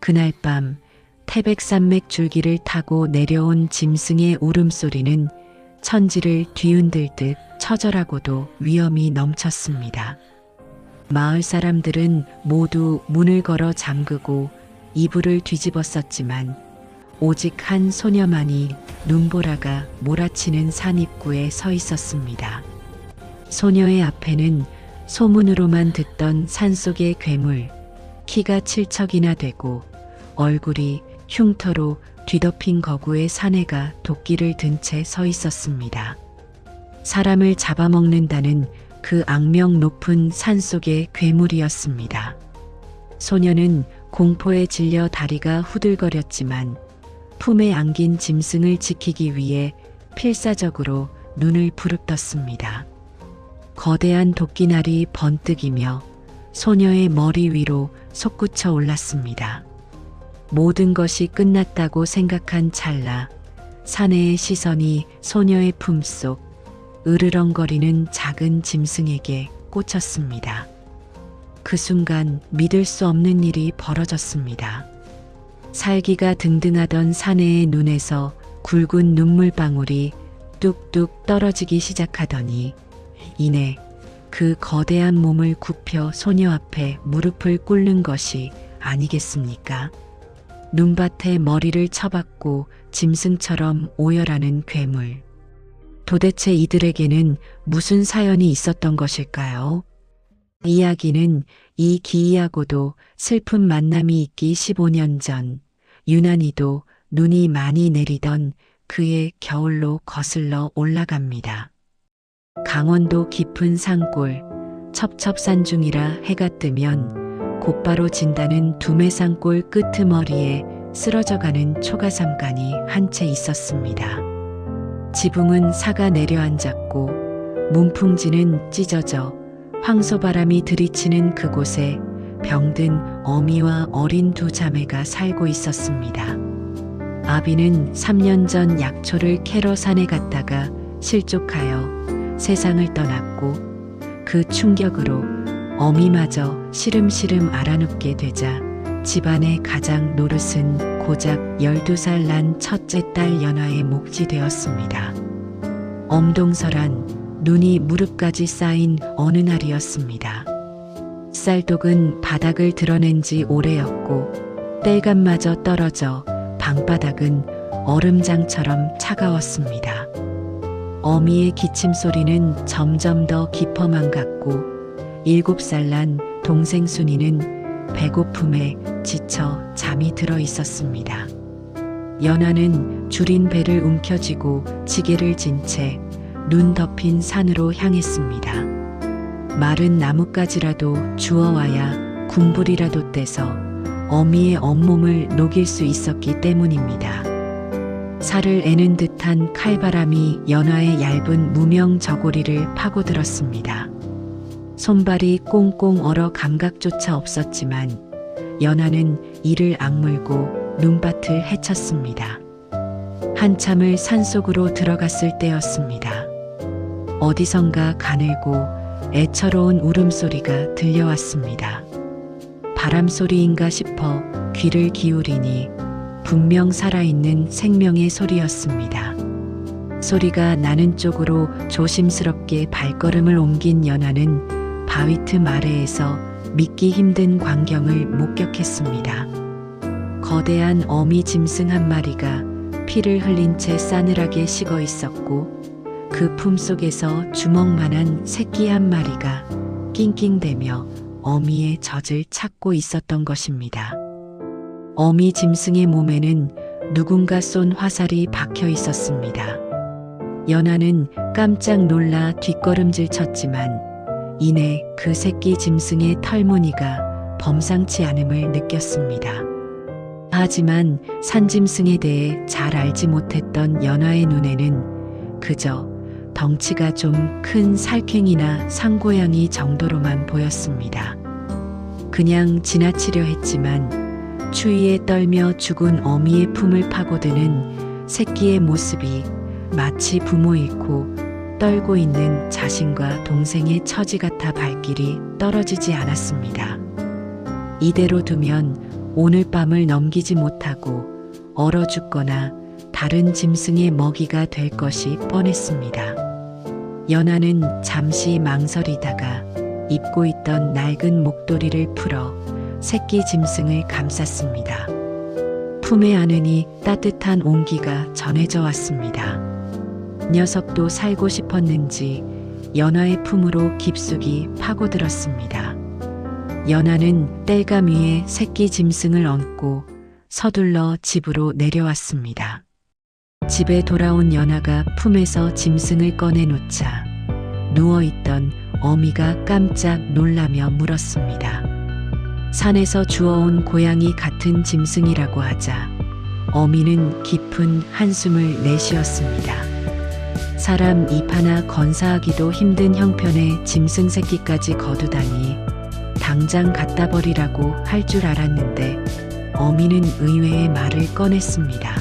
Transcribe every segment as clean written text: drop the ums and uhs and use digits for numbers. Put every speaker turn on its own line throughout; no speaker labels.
그날 밤 태백산맥 줄기를 타고 내려온 짐승의 울음소리는 천지를 뒤흔들 듯 처절하고도 위험이 넘쳤습니다. 마을 사람들은 모두 문을 걸어 잠그고 이불을 뒤집었었지만 오직 한 소녀만이 눈보라가 몰아치는 산 입구에 서 있었습니다. 소녀의 앞에는 소문으로만 듣던 산속의 괴물, 키가 7척이나 되고 얼굴이 흉터로 뒤덮인 거구의 사내가 도끼를 든 채 서 있었습니다. 사람을 잡아먹는다는 그 악명 높은 산속의 괴물이었습니다. 소녀는 공포에 질려 다리가 후들거렸지만 품에 안긴 짐승을 지키기 위해 필사적으로 눈을 부릅떴습니다. 거대한 도끼날이 번뜩이며 소녀의 머리 위로 솟구쳐 올랐습니다. 모든 것이 끝났다고 생각한 찰나 사내의 시선이 소녀의 품속 으르렁거리는 작은 짐승에게 꽂혔습니다. 그 순간 믿을 수 없는 일이 벌어졌습니다. 살기가 등등하던 사내의 눈에서 굵은 눈물방울이 뚝뚝 떨어지기 시작하더니 이내 그 거대한 몸을 굽혀 소녀 앞에 무릎을 꿇는 것이 아니겠습니까? 눈밭에 머리를 쳐박고 짐승처럼 오열하는 괴물. 도대체 이들에게는 무슨 사연이 있었던 것일까요? 이야기는 이 기이하고도 슬픈 만남이 있기 15년 전 유난히도 눈이 많이 내리던 그의 겨울로 거슬러 올라갑니다. 강원도 깊은 산골, 첩첩산중이라 해가 뜨면 곧바로 진다는 두매산골 끄트머리에 쓰러져가는 초가삼간이 한 채 있었습니다. 지붕은 사가 내려앉았고 문풍지는 찢어져 황소바람이 들이치는 그곳에 병든 어미와 어린 두 자매가 살고 있었습니다. 아비는 3년 전 약초를 캐러 산에 갔다가 실족하여 세상을 떠났고 그 충격으로 어미마저 시름시름 알아눕게 되자 집안의 가장 노릇은 고작 12살 난 첫째 딸 연화의 몫이 되었습니다. 엄동설한 눈이 무릎까지 쌓인 어느 날이었습니다. 쌀독은 바닥을 드러낸 지 오래였고 땔감마저 떨어져 방바닥은 얼음장처럼 차가웠습니다. 어미의 기침소리는 점점 더 깊어만 갔고 7살 난 동생 순이는 배고픔에 지쳐 잠이 들어 있었습니다. 연화는 줄인 배를 움켜쥐고 지게를 진 채 눈 덮인 산으로 향했습니다. 마른 나뭇가지라도 주워와야 군불이라도 떼서 어미의 온몸을 녹일 수 있었기 때문입니다. 살을 애는 듯한 칼바람이 연화의 얇은 무명 저고리를 파고들었습니다. 손발이 꽁꽁 얼어 감각조차 없었지만 연화는 이를 악물고 눈밭을 헤쳤습니다. 한참을 산속으로 들어갔을 때였습니다. 어디선가 가늘고 애처로운 울음소리가 들려왔습니다. 바람소리인가 싶어 귀를 기울이니 분명 살아있는 생명의 소리였습니다. 소리가 나는 쪽으로 조심스럽게 발걸음을 옮긴 연화는 바위 틈 아래에서 믿기 힘든 광경을 목격했습니다. 거대한 어미 짐승 한 마리가 피를 흘린 채 싸늘하게 식어 있었고 그 품속에서 주먹만한 새끼 한 마리가 낑낑대며 어미의 젖을 찾고 있었던 것입니다. 어미 짐승의 몸에는 누군가 쏜 화살이 박혀 있었습니다. 연화는 깜짝 놀라 뒷걸음질 쳤지만 이내 그 새끼 짐승의 털무늬가 범상치 않음을 느꼈습니다. 하지만 산짐승에 대해 잘 알지 못했던 연화의 눈에는 그저 덩치가 좀 큰 살쾡이나 상고양이 정도로만 보였습니다. 그냥 지나치려 했지만 추위에 떨며 죽은 어미의 품을 파고드는 새끼의 모습이 마치 부모 잃고 떨고 있는 자신과 동생의 처지 같아 발길이 떨어지지 않았습니다. 이대로 두면 오늘 밤을 넘기지 못하고 얼어 죽거나 다른 짐승의 먹이가 될 것이 뻔했습니다. 연하는 잠시 망설이다가 입고 있던 낡은 목도리를 풀어 새끼 짐승을 감쌌습니다. 품에 안으니 따뜻한 온기가 전해져 왔습니다. 녀석도 살고 싶었는지 연하의 품으로 깊숙이 파고들었습니다. 연하는 땔감 위에 새끼 짐승을 얹고 서둘러 집으로 내려왔습니다. 집에 돌아온 연하가 품에서 짐승을 꺼내놓자 누워있던 어미가 깜짝 놀라며 물었습니다. 산에서 주워온 고양이 같은 짐승이라고 하자 어미는 깊은 한숨을 내쉬었습니다. 사람 입 하나 건사하기도 힘든 형편의 짐승 새끼까지 거두다니 당장 갖다 버리라고 할 줄 알았는데 어미는 의외의 말을 꺼냈습니다.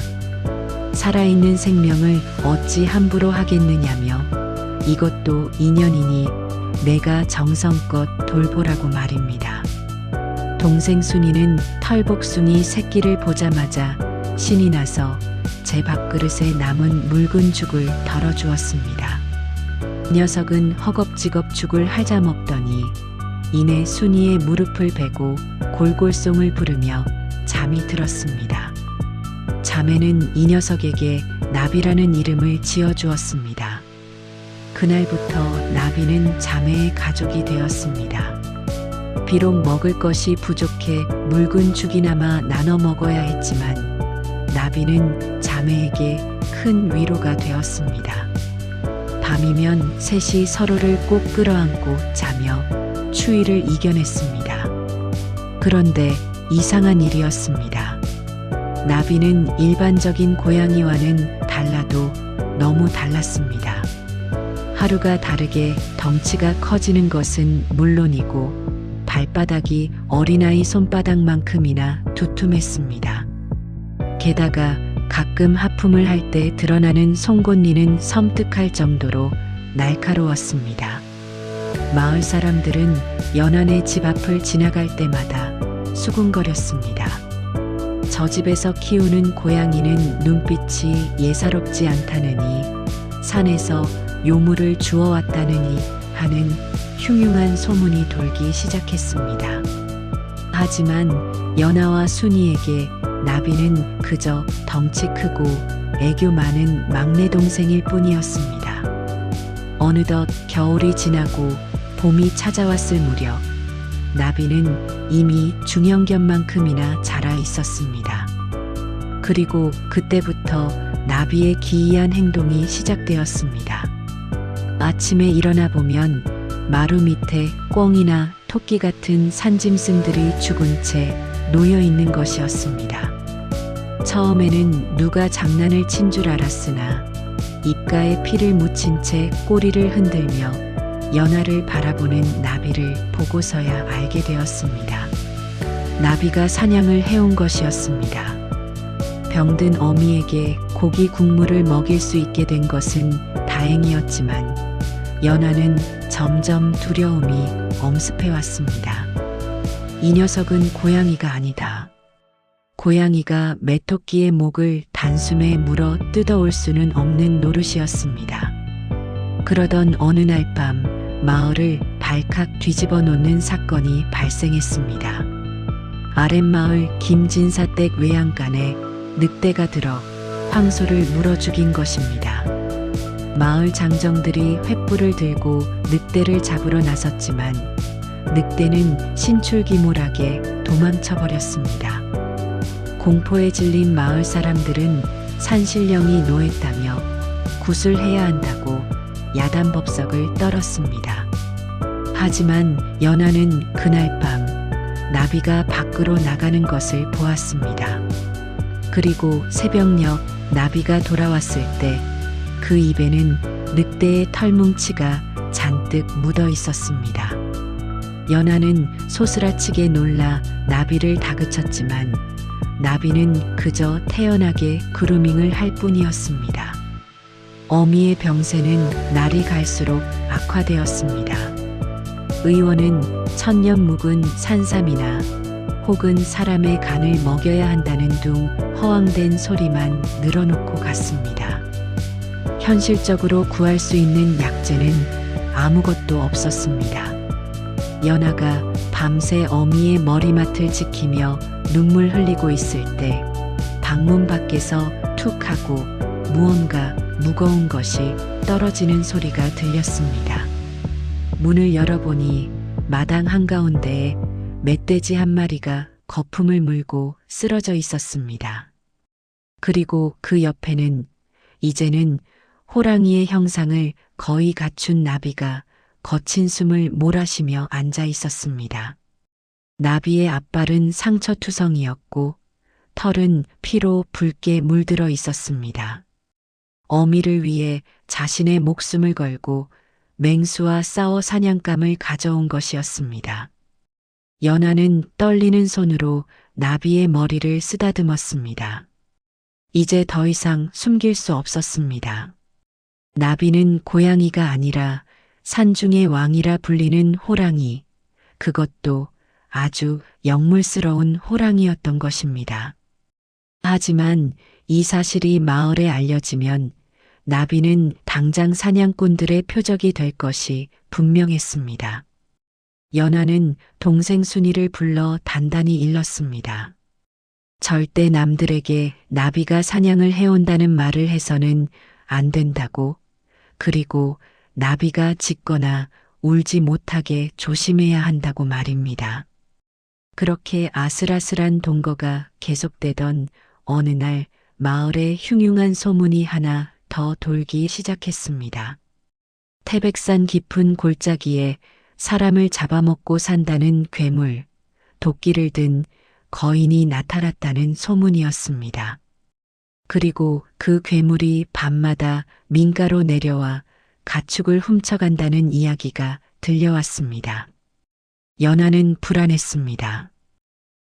살아있는 생명을 어찌 함부로 하겠느냐며 이것도 인연이니 내가 정성껏 돌보라고 말입니다. 동생 순이는 털복숭이 새끼를 보자마자 신이 나서 제 밥그릇에 남은 묽은 죽을 덜어주었습니다. 녀석은 허겁지겁 죽을 할자 먹더니 이내 순이의 무릎을 베고 골골송을 부르며 잠이 들었습니다. 자매는 이 녀석에게 나비라는 이름을 지어주었습니다. 그날부터 나비는 자매의 가족이 되었습니다. 비록 먹을 것이 부족해 묽은 죽이나마 나눠 먹어야 했지만 나비는 자매에게 큰 위로가 되었습니다. 밤이면 셋이 서로를 꼭 끌어안고 자며 추위를 이겨냈습니다. 그런데 이상한 일이었습니다. 나비는 일반적인 고양이와는 달라도 너무 달랐습니다. 하루가 다르게 덩치가 커지는 것은 물론이고 발바닥이 어린아이 손바닥만큼이나 두툼했습니다. 게다가 가끔 하품을 할 때 드러나는 송곳니는 섬뜩할 정도로 날카로웠습니다. 마을 사람들은 연한의 집 앞을 지나갈 때마다 수군거렸습니다. 저 집에서 키우는 고양이는 눈빛이 예사롭지 않다느니 산에서 요물을 주워왔다느니 하는 흉흉한 소문이 돌기 시작했습니다. 하지만 연하와 순이에게 나비는 그저 덩치 크고 애교 많은 막내 동생일 뿐이었습니다. 어느덧 겨울이 지나고 봄이 찾아왔을 무렵 나비는 이미 중형견만큼이나 자라 있었습니다. 그리고 그때부터 나비의 기이한 행동이 시작되었습니다. 아침에 일어나 보면 마루 밑에 꿩이나 토끼 같은 산짐승들이 죽은 채 놓여 있는 것이었습니다. 처음에는 누가 장난을 친 줄 알았으나 입가에 피를 묻힌 채 꼬리를 흔들며 연하를 바라보는 나비를 보고서야 알게 되었습니다. 나비가 사냥을 해온 것이었습니다. 병든 어미에게 고기 국물을 먹일 수 있게 된 것은 다행이었지만 연하는 점점 두려움이 엄습해왔습니다. 이 녀석은 고양이가 아니다. 고양이가 메토끼의 목을 단숨에 물어 뜯어올 수는 없는 노릇이었습니다. 그러던 어느 날 밤 마을을 발칵 뒤집어 놓는 사건이 발생했습니다. 아랫마을 김진사댁 외양간에 늑대가 들어 황소를 물어 죽인 것입니다. 마을 장정들이 횃불을 들고 늑대를 잡으러 나섰지만 늑대는 신출귀몰하게 도망쳐버렸습니다. 공포에 질린 마을 사람들은 산신령이 노했다며 구술해야 한다고 야단법석을 떨었습니다. 하지만 연하는 그날 밤 나비가 밖으로 나가는 것을 보았습니다. 그리고 새벽녘 나비가 돌아왔을 때 그 입에는 늑대의 털뭉치가 잔뜩 묻어 있었습니다. 연하는 소스라치게 놀라 나비를 다그쳤지만 나비는 그저 태연하게 그루밍을 할 뿐이었습니다. 어미의 병세는 날이 갈수록 악화되었습니다. 의원은 천년 묵은 산삼이나 혹은 사람의 간을 먹여야 한다는 둥 허황된 소리만 늘어놓고 갔습니다. 현실적으로 구할 수 있는 약재는 아무것도 없었습니다. 연하가 밤새 어미의 머리맡을 지키며 눈물 흘리고 있을 때 방문 밖에서 툭 하고 무언가 무거운 것이 떨어지는 소리가 들렸습니다. 문을 열어보니 마당 한가운데에 멧돼지 한 마리가 거품을 물고 쓰러져 있었습니다. 그리고 그 옆에는 이제는 호랑이의 형상을 거의 갖춘 나비가 거친 숨을 몰아쉬며 앉아 있었습니다. 나비의 앞발은 상처투성이었고 털은 피로 붉게 물들어 있었습니다. 어미를 위해 자신의 목숨을 걸고 맹수와 싸워 사냥감을 가져온 것이었습니다. 연하는 떨리는 손으로 나비의 머리를 쓰다듬었습니다. 이제 더 이상 숨길 수 없었습니다. 나비는 고양이가 아니라 산중의 왕이라 불리는 호랑이, 그것도 아주 영물스러운 호랑이였던 것입니다. 하지만 이 사실이 마을에 알려지면 나비는 당장 사냥꾼들의 표적이 될 것이 분명했습니다. 연하는 동생 순이를 불러 단단히 일렀습니다. 절대 남들에게 나비가 사냥을 해온다는 말을 해서는 안 된다고, 그리고 나비가 짖거나 울지 못하게 조심해야 한다고 말입니다. 그렇게 아슬아슬한 동거가 계속되던 어느 날 마을에 흉흉한 소문이 하나 더 돌기 시작했습니다. 태백산 깊은 골짜기에 사람을 잡아먹고 산다는 괴물, 도끼를 든 거인이 나타났다는 소문이었습니다. 그리고 그 괴물이 밤마다 민가로 내려와 가축을 훔쳐간다는 이야기가 들려왔습니다. 연하는 불안했습니다.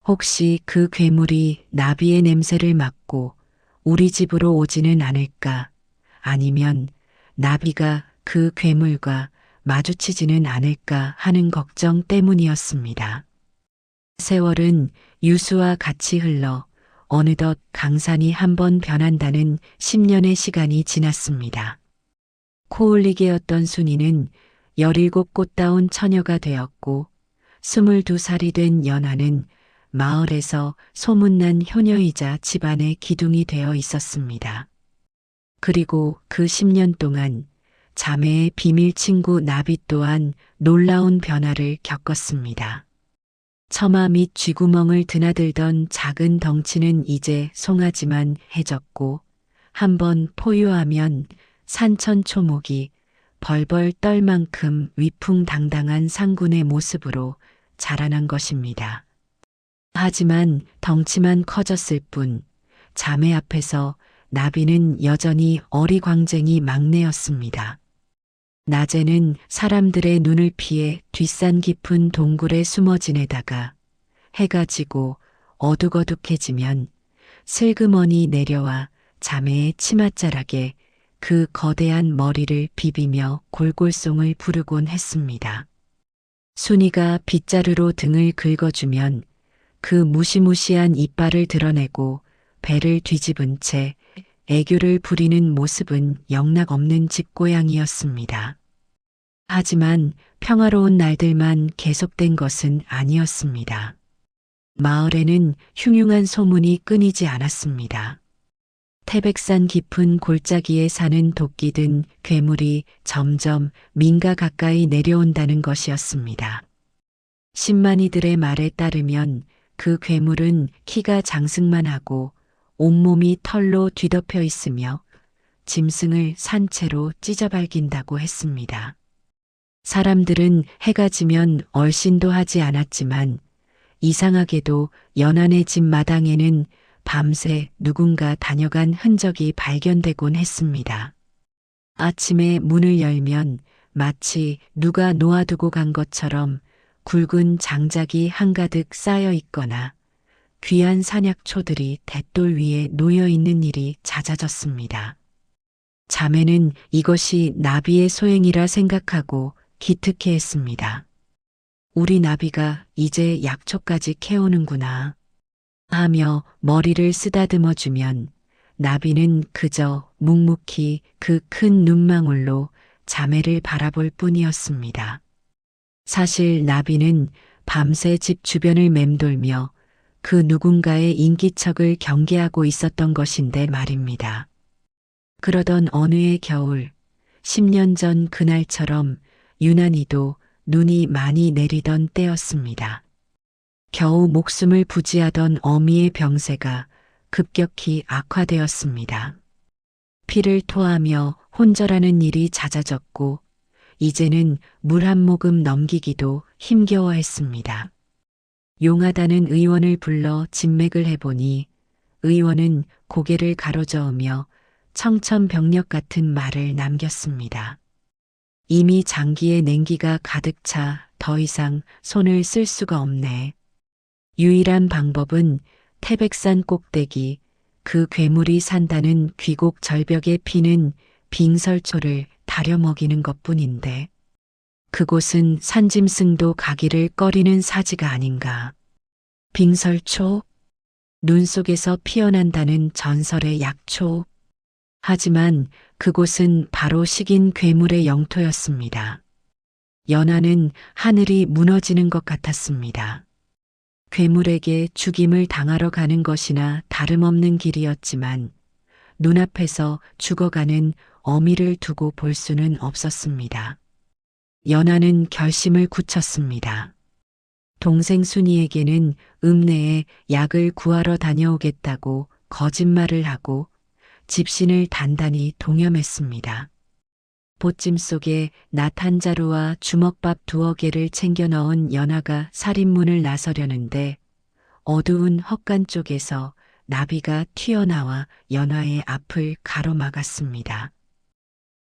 혹시 그 괴물이 나비의 냄새를 맡고 우리 집으로 오지는 않을까? 아니면 나비가 그 괴물과 마주치지는 않을까 하는 걱정 때문이었습니다. 세월은 유수와 같이 흘러 어느덧 강산이 한번 변한다는 10년의 시간이 지났습니다. 코올리게였던 순이는 17 꽃다운 처녀가 되었고 22살이 된 연하는 마을에서 소문난 효녀이자 집안의 기둥이 되어 있었습니다. 그리고 그 10년 동안 자매의 비밀 친구 나비 또한 놀라운 변화를 겪었습니다. 처마 및 쥐구멍을 드나들던 작은 덩치는 이제 송아지만 해졌고 한번 포효하면 산천초목이 벌벌 떨 만큼 위풍당당한 상군의 모습으로 자라난 것입니다. 하지만 덩치만 커졌을 뿐 자매 앞에서 나비는 여전히 어리광쟁이 막내였습니다. 낮에는 사람들의 눈을 피해 뒷산 깊은 동굴에 숨어 지내다가 해가 지고 어둑어둑해지면 슬그머니 내려와 자매의 치맛자락에 그 거대한 머리를 비비며 골골송을 부르곤 했습니다. 순이가 빗자루로 등을 긁어주면 그 무시무시한 이빨을 드러내고 배를 뒤집은 채 애교를 부리는 모습은 영락없는 집고양이였습니다. 하지만 평화로운 날들만 계속된 것은 아니었습니다. 마을에는 흉흉한 소문이 끊이지 않았습니다. 태백산 깊은 골짜기에 사는 도끼든 괴물이 점점 민가 가까이 내려온다는 것이었습니다. 신만이들의 말에 따르면 그 괴물은 키가 장승만 하고 온몸이 털로 뒤덮여 있으며 짐승을 산채로 찢어발긴다고 했습니다. 사람들은 해가 지면 얼씬도 하지 않았지만 이상하게도 연안의 집 마당에는 밤새 누군가 다녀간 흔적이 발견되곤 했습니다. 아침에 문을 열면 마치 누가 놓아두고 간 것처럼 굵은 장작이 한가득 쌓여 있거나 귀한 산약초들이 돛돌 위에 놓여 있는 일이 잦아졌습니다. 자매는 이것이 나비의 소행이라 생각하고 기특해했습니다. 우리 나비가 이제 약초까지 캐오는구나 하며 머리를 쓰다듬어 주면 나비는 그저 묵묵히 그 큰 눈망울로 자매를 바라볼 뿐이었습니다. 사실 나비는 밤새 집 주변을 맴돌며 그 누군가의 인기척을 경계하고 있었던 것인데 말입니다. 그러던 어느 해 겨울, 10년 전 그날처럼 유난히도 눈이 많이 내리던 때였습니다. 겨우 목숨을 부지하던 어미의 병세가 급격히 악화되었습니다. 피를 토하며 혼절하는 일이 잦아졌고 이제는 물 한 모금 넘기기도 힘겨워했습니다. 용하다는 의원을 불러 진맥을 해보니 의원은 고개를 가로저으며 청천벽력 같은 말을 남겼습니다. 이미 장기에 냉기가 가득 차 더 이상 손을 쓸 수가 없네. 유일한 방법은 태백산 꼭대기 그 괴물이 산다는 귀곡 절벽에 피는 빙설초를 다려 먹이는 것뿐인데 그곳은 산짐승도 가기를 꺼리는 사지가 아닌가. 빙설초? 눈 속에서 피어난다는 전설의 약초. 하지만 그곳은 바로 식인 괴물의 영토였습니다. 연하는 하늘이 무너지는 것 같았습니다. 괴물에게 죽임을 당하러 가는 것이나 다름없는 길이었지만 눈앞에서 죽어가는 어미를 두고 볼 수는 없었습니다. 연하는 결심을 굳혔습니다. 동생 순이에게는 읍내에 약을 구하러 다녀오겠다고 거짓말을 하고 집신을 단단히 동염했습니다. 보찜 속에 낫 한 자루와 주먹밥 2개를 챙겨 넣은 연하가 살인문을 나서려는데 어두운 헛간 쪽에서 나비가 튀어나와 연하의 앞을 가로막았습니다.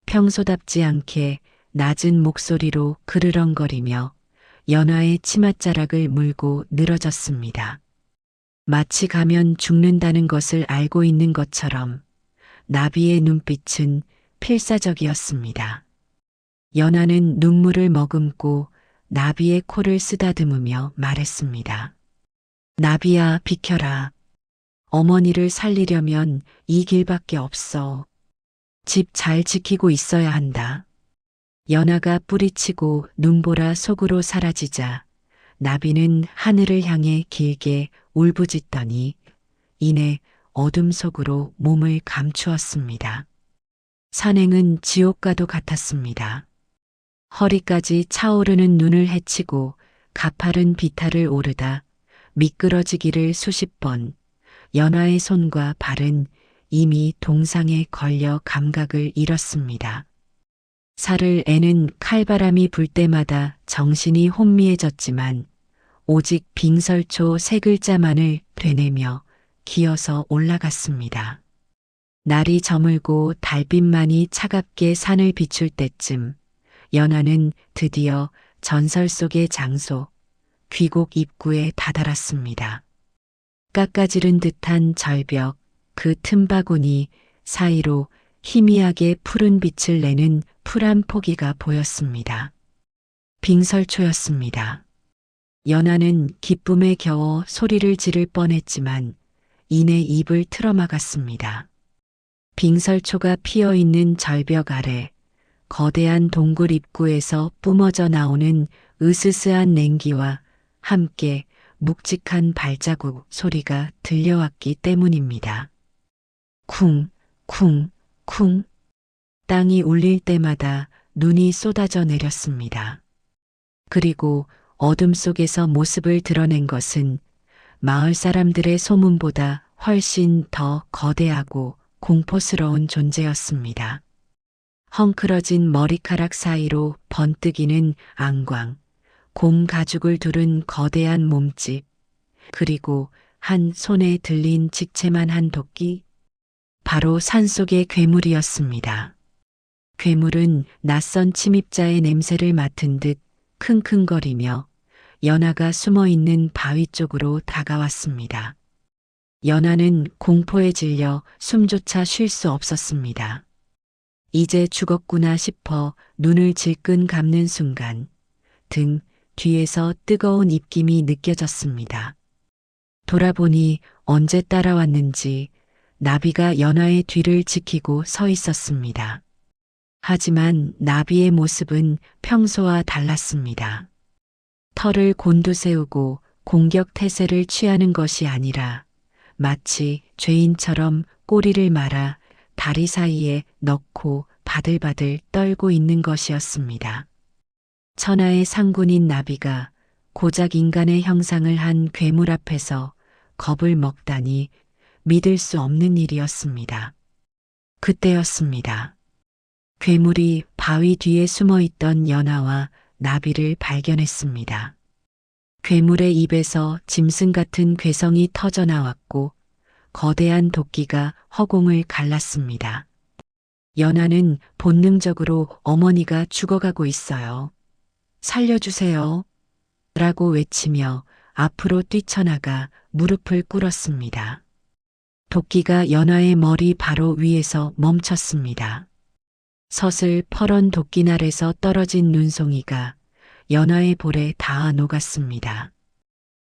평소답지 않게 낮은 목소리로 그르렁거리며 연하의 치맛자락을 물고 늘어졌습니다. 마치 가면 죽는다는 것을 알고 있는 것처럼 나비의 눈빛은 필사적이었습니다. 연하는 눈물을 머금고 나비의 코를 쓰다듬으며 말했습니다. 나비야, 비켜라. 어머니를 살리려면 이 길밖에 없어. 집 잘 지키고 있어야 한다. 연하가 뿌리치고 눈보라 속으로 사라지자 나비는 하늘을 향해 길게 울부짖더니 이내 어둠 속으로 몸을 감추었습니다. 산행은 지옥과도 같았습니다. 허리까지 차오르는 눈을 헤치고 가파른 비탈을 오르다 미끄러지기를 수십 번, 연하의 손과 발은 이미 동상에 걸려 감각을 잃었습니다. 살을 애는 칼바람이 불 때마다 정신이 혼미해졌지만 오직 빙설초 3글자만을 되뇌며 기어서 올라갔습니다. 날이 저물고 달빛만이 차갑게 산을 비출 때쯤 연하는 드디어 전설 속의 장소 귀곡 입구에 다다랐습니다. 깎아지른 듯한 절벽 그 틈바구니 사이로 희미하게 푸른 빛을 내는 풀한 포기가 보였습니다. 빙설초였습니다. 연하는 기쁨에 겨워 소리를 지를 뻔했지만 이내 입을 틀어막았습니다. 빙설초가 피어있는 절벽 아래 거대한 동굴 입구에서 뿜어져 나오는 으스스한 냉기와 함께 묵직한 발자국 소리가 들려왔기 때문입니다. 쿵, 쿵, 쿵. 땅이 울릴 때마다 눈이 쏟아져 내렸습니다. 그리고 어둠 속에서 모습을 드러낸 것은 마을 사람들의 소문보다 훨씬 더 거대하고 공포스러운 존재였습니다. 헝클어진 머리카락 사이로 번뜩이는 안광, 곰 가죽을 두른 거대한 몸집, 그리고 한 손에 들린 직채만한 도끼, 바로 산속의 괴물이었습니다. 괴물은 낯선 침입자의 냄새를 맡은 듯 킁킁거리며 연하가 숨어있는 바위 쪽으로 다가왔습니다. 연하는 공포에 질려 숨조차 쉴 수 없었습니다. 이제 죽었구나 싶어 눈을 질끈 감는 순간 등 뒤에서 뜨거운 입김이 느껴졌습니다. 돌아보니 언제 따라왔는지 나비가 연화의 뒤를 지키고 서 있었습니다. 하지만 나비의 모습은 평소와 달랐습니다. 털을 곤두세우고 공격 태세를 취하는 것이 아니라 마치 죄인처럼 꼬리를 말아 다리 사이에 넣고 바들바들 떨고 있는 것이었습니다. 천하의 상군인 나비가 고작 인간의 형상을 한 괴물 앞에서 겁을 먹다니 믿을 수 없는 일이었습니다. 그때였습니다. 괴물이 바위 뒤에 숨어 있던 연화와 나비를 발견했습니다. 괴물의 입에서 짐승 같은 괴성이 터져 나왔고 거대한 도끼가 허공을 갈랐습니다. 연화는 본능적으로 어머니가 죽어가고 있어요. 살려주세요. 라고 외치며 앞으로 뛰쳐나가 무릎을 꿇었습니다. 도끼가 연화의 머리 바로 위에서 멈췄습니다. 서슬 퍼런 도끼날에서 떨어진 눈송이가 연화의 볼에 닿아 녹았습니다.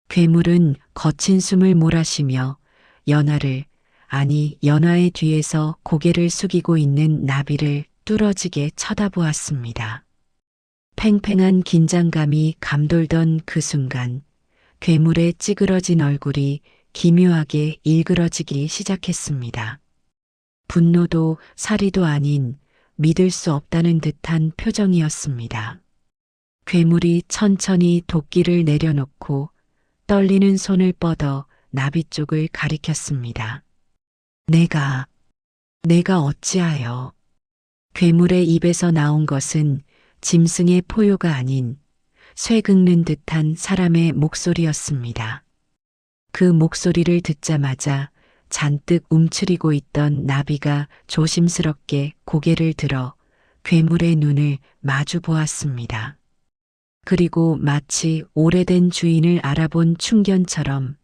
괴물은 거친 숨을 몰아쉬며 연화의 뒤에서 고개를 숙이고 있는 나비를 뚫어지게 쳐다보았습니다. 팽팽한 긴장감이 감돌던 그 순간 괴물의 찌그러진 얼굴이 기묘하게 일그러지기 시작했습니다. 분노도 사리도 아닌 믿을 수 없다는 듯한 표정이었습니다. 괴물이 천천히 도끼를 내려놓고 떨리는 손을 뻗어 나비 쪽을 가리켰습니다. 내가 어찌하여. 괴물의 입에서 나온 것은 짐승의 포효가 아닌 쇠 긁는 듯한 사람의 목소리였습니다. 그 목소리를 듣자마자 잔뜩 움츠리고 있던 나비가 조심스럽게 고개를 들어 괴물의 눈을 마주 보았습니다. 그리고 마치 오래된 주인을 알아본 충견처럼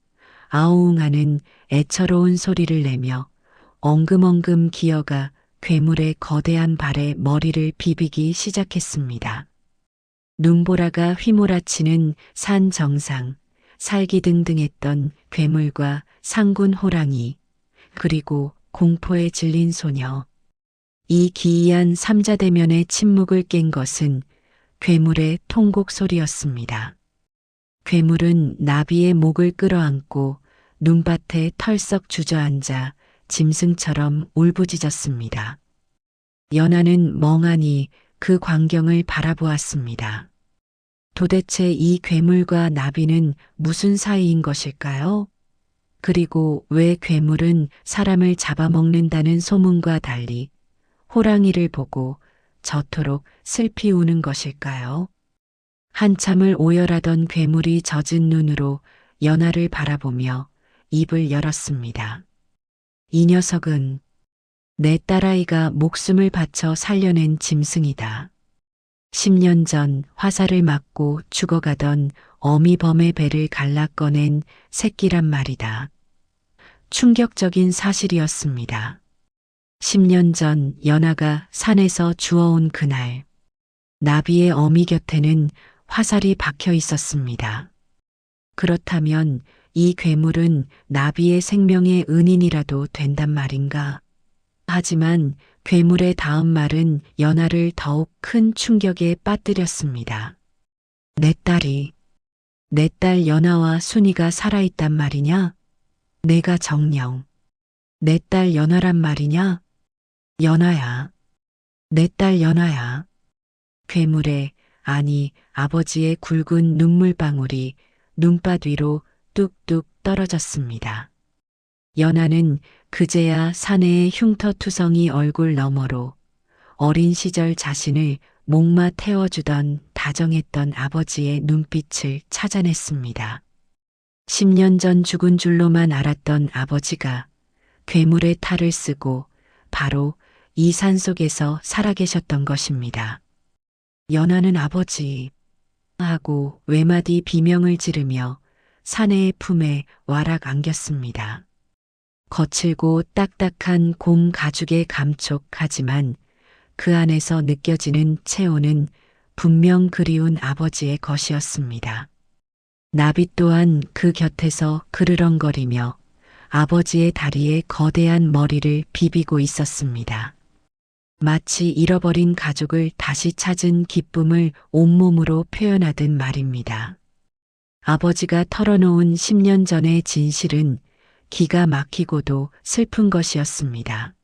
아웅하는 애처로운 소리를 내며 엉금엉금 기어가 괴물의 거대한 발에 머리를 비비기 시작했습니다. 눈보라가 휘몰아치는 산 정상, 살기등등했던 괴물과 상군 호랑이, 그리고 공포에 질린 소녀. 이 기이한 삼자대면의 침묵을 깬 것은 괴물의 통곡 소리였습니다. 괴물은 나비의 목을 끌어안고 눈밭에 털썩 주저앉아 짐승처럼 울부짖었습니다. 연화는 멍하니 그 광경을 바라보았습니다. 도대체 이 괴물과 나비는 무슨 사이인 것일까요? 그리고 왜 괴물은 사람을 잡아먹는다는 소문과 달리 호랑이를 보고 저토록 슬피 우는 것일까요? 한참을 오열하던 괴물이 젖은 눈으로 연화를 바라보며 입을 열었습니다. 이 녀석은 내 딸아이가 목숨을 바쳐 살려낸 짐승이다. 10년 전 화살을 맞고 죽어가던 어미범의 배를 갈라 꺼낸 새끼란 말이다. 충격적인 사실이었습니다. 10년 전 연화가 산에서 주워온 그날, 나비의 어미 곁에는 화살이 박혀 있었습니다. 그렇다면 이 괴물은 나비의 생명의 은인이라도 된단 말인가? 하지만 괴물의 다음 말은 연화를 더욱 큰 충격에 빠뜨렸습니다. 내 딸 연화와 순이가 살아있단 말이냐? 내가 정녕 내 딸 연화란 말이냐? 연화야, 내 딸 연화야. 괴물의, 아니 아버지의 굵은 눈물방울이 눈밭 위로 뚝뚝 떨어졌습니다. 연화는 그제야 사내의 흉터투성이 얼굴 너머로 어린 시절 자신을 목마 태워주던 다정했던 아버지의 눈빛을 찾아냈습니다. 10년 전 죽은 줄로만 알았던 아버지가 괴물의 탈을 쓰고 바로 이 산속에서 살아계셨던 것입니다. 연화는 아버지 하고 외마디 비명을 지르며 사내의 품에 와락 안겼습니다. 거칠고 딱딱한 곰 가죽의 감촉하지만 그 안에서 느껴지는 체온은 분명 그리운 아버지의 것이었습니다. 나비 또한 그 곁에서 그르렁거리며 아버지의 다리에 거대한 머리를 비비고 있었습니다. 마치 잃어버린 가족을 다시 찾은 기쁨을 온몸으로 표현하듯 말입니다. 아버지가 털어놓은 10년 전의 진실은 기가 막히고도 슬픈 것이었습니다.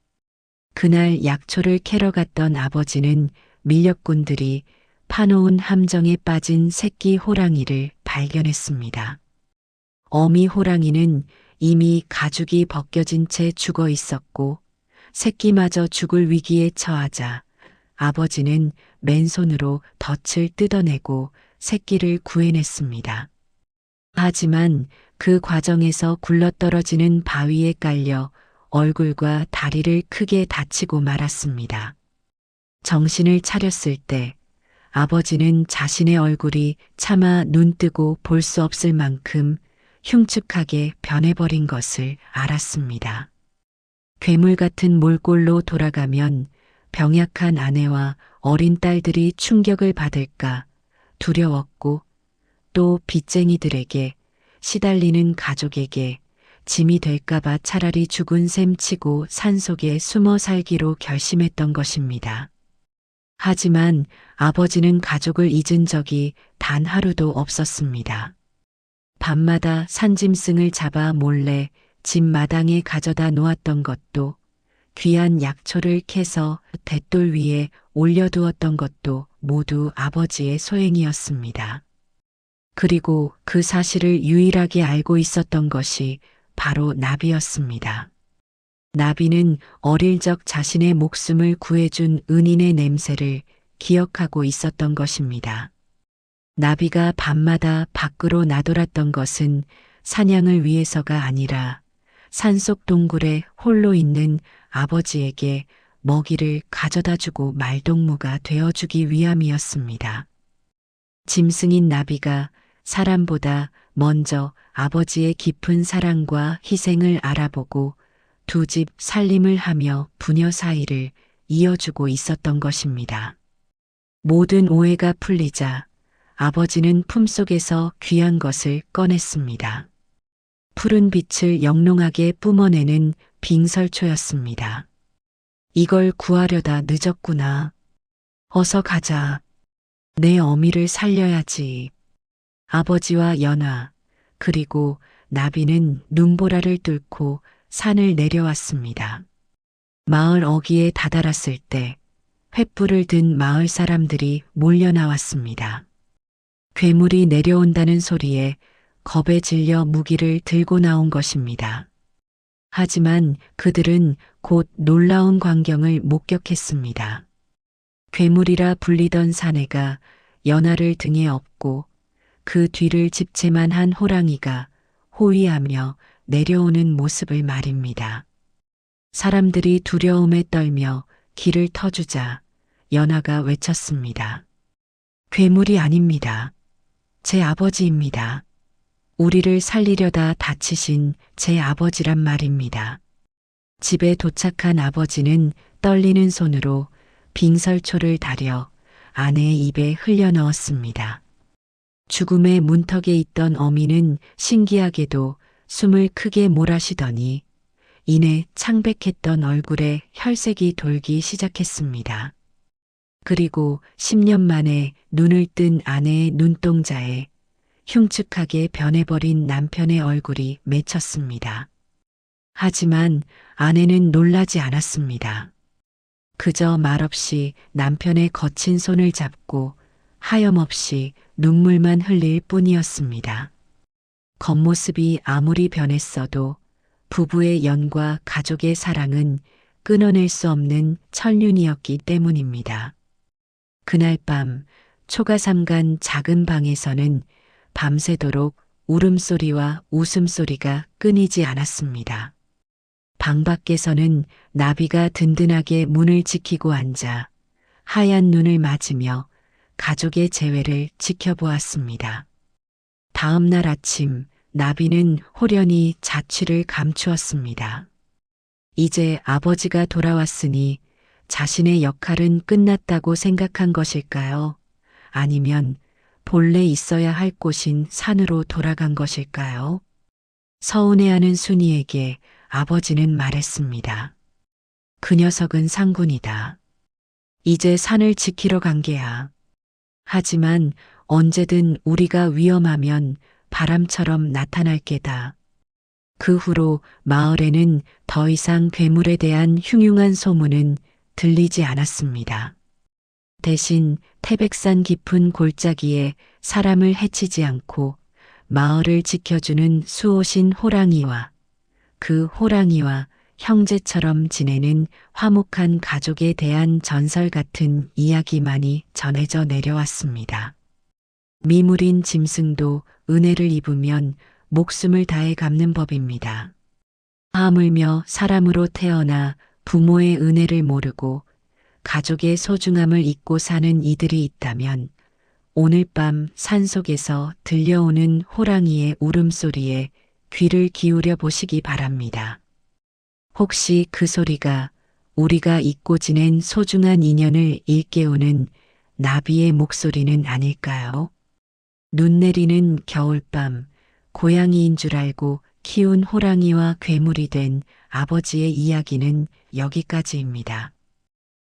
그날 약초를 캐러 갔던 아버지는 밀렵꾼들이 파놓은 함정에 빠진 새끼 호랑이를 발견했습니다. 어미 호랑이는 이미 가죽이 벗겨진 채 죽어 있었고 새끼마저 죽을 위기에 처하자 아버지는 맨손으로 덫을 뜯어내고 새끼를 구해냈습니다. 하지만 그 과정에서 굴러떨어지는 바위에 깔려 얼굴과 다리를 크게 다치고 말았습니다. 정신을 차렸을 때 아버지는 자신의 얼굴이 차마 눈뜨고 볼 수 없을 만큼 흉측하게 변해버린 것을 알았습니다. 괴물 같은 몰골로 돌아가면 병약한 아내와 어린 딸들이 충격을 받을까 두려웠고 또 빚쟁이들에게 시달리는 가족에게 짐이 될까봐 차라리 죽은 셈 치고 산속에 숨어 살기로 결심했던 것입니다. 하지만 아버지는 가족을 잊은 적이 단 하루도 없었습니다. 밤마다 산짐승을 잡아 몰래 집 마당에 가져다 놓았던 것도, 귀한 약초를 캐서 돛돌 위에 올려두었던 것도 모두 아버지의 소행이었습니다. 그리고 그 사실을 유일하게 알고 있었던 것이 바로 나비였습니다. 나비는 어릴 적 자신의 목숨을 구해준 은인의 냄새를 기억하고 있었던 것입니다. 나비가 밤마다 밖으로 나돌았던 것은 사냥을 위해서가 아니라 산속 동굴에 홀로 있는 아버지에게 먹이를 가져다주고 말동무가 되어주기 위함이었습니다. 짐승인 나비가 사람보다 먼저 아버지의 깊은 사랑과 희생을 알아보고 두 집 살림을 하며 부녀 사이를 이어주고 있었던 것입니다. 모든 오해가 풀리자 아버지는 품속에서 귀한 것을 꺼냈습니다. 푸른 빛을 영롱하게 뿜어내는 빙설초였습니다. 이걸 구하려다 늦었구나. 어서 가자. 내 어미를 살려야지. 아버지와 연화, 그리고 나비는 눈보라를 뚫고 산을 내려왔습니다. 마을 어귀에 다다랐을 때 횃불을 든 마을 사람들이 몰려 나왔습니다. 괴물이 내려온다는 소리에 겁에 질려 무기를 들고 나온 것입니다. 하지만 그들은 곧 놀라운 광경을 목격했습니다. 괴물이라 불리던 사내가 연화를 등에 업고 그 뒤를 집채만 한 호랑이가 호위하며 내려오는 모습을 말입니다. 사람들이 두려움에 떨며 길을 터주자 연화가 외쳤습니다. 괴물이 아닙니다. 제 아버지입니다. 우리를 살리려다 다치신 제 아버지란 말입니다. 집에 도착한 아버지는 떨리는 손으로 빙설초를 다려 아내의 입에 흘려 넣었습니다. 죽음의 문턱에 있던 어미는 신기하게도 숨을 크게 몰아쉬더니 이내 창백했던 얼굴에 혈색이 돌기 시작했습니다. 그리고 10년 만에 눈을 뜬 아내의 눈동자에 흉측하게 변해버린 남편의 얼굴이 맺혔습니다. 하지만 아내는 놀라지 않았습니다. 그저 말없이 남편의 거친 손을 잡고 하염없이 눈물만 흘릴 뿐이었습니다. 겉모습이 아무리 변했어도 부부의 연과 가족의 사랑은 끊어낼 수 없는 천륜이었기 때문입니다. 그날 밤 초가삼간 작은 방에서는 밤새도록 울음소리와 웃음소리가 끊이지 않았습니다. 방 밖에서는 나비가 든든하게 문을 지키고 앉아 하얀 눈을 맞으며 가족의 재회를 지켜보았습니다. 다음 날 아침 나비는 호련히 자취를 감추었습니다. 이제 아버지가 돌아왔으니 자신의 역할은 끝났다고 생각한 것일까요? 아니면 본래 있어야 할 곳인 산으로 돌아간 것일까요? 서운해하는 순이에게 아버지는 말했습니다. 그 녀석은 상군이다. 이제 산을 지키러 간 게야. 하지만 언제든 우리가 위험하면 바람처럼 나타날 게다. 그 후로 마을에는 더 이상 괴물에 대한 흉흉한 소문은 들리지 않았습니다. 대신 태백산 깊은 골짜기에 사람을 해치지 않고 마을을 지켜주는 수호신 호랑이와 그 호랑이와 형제처럼 지내는 화목한 가족에 대한 전설 같은 이야기만이 전해져 내려왔습니다. 미물인 짐승도 은혜를 입으면 목숨을 다해 갚는 법입니다. 하물며 사람으로 태어나 부모의 은혜를 모르고 가족의 소중함을 잊고 사는 이들이 있다면 오늘 밤 산속에서 들려오는 호랑이의 울음소리에 귀를 기울여 보시기 바랍니다. 혹시 그 소리가 우리가 잊고 지낸 소중한 인연을 일깨우는 나비의 목소리는 아닐까요? 눈 내리는 겨울밤, 고양이인 줄 알고 키운 호랑이와 괴물이 된 아버지의 이야기는 여기까지입니다.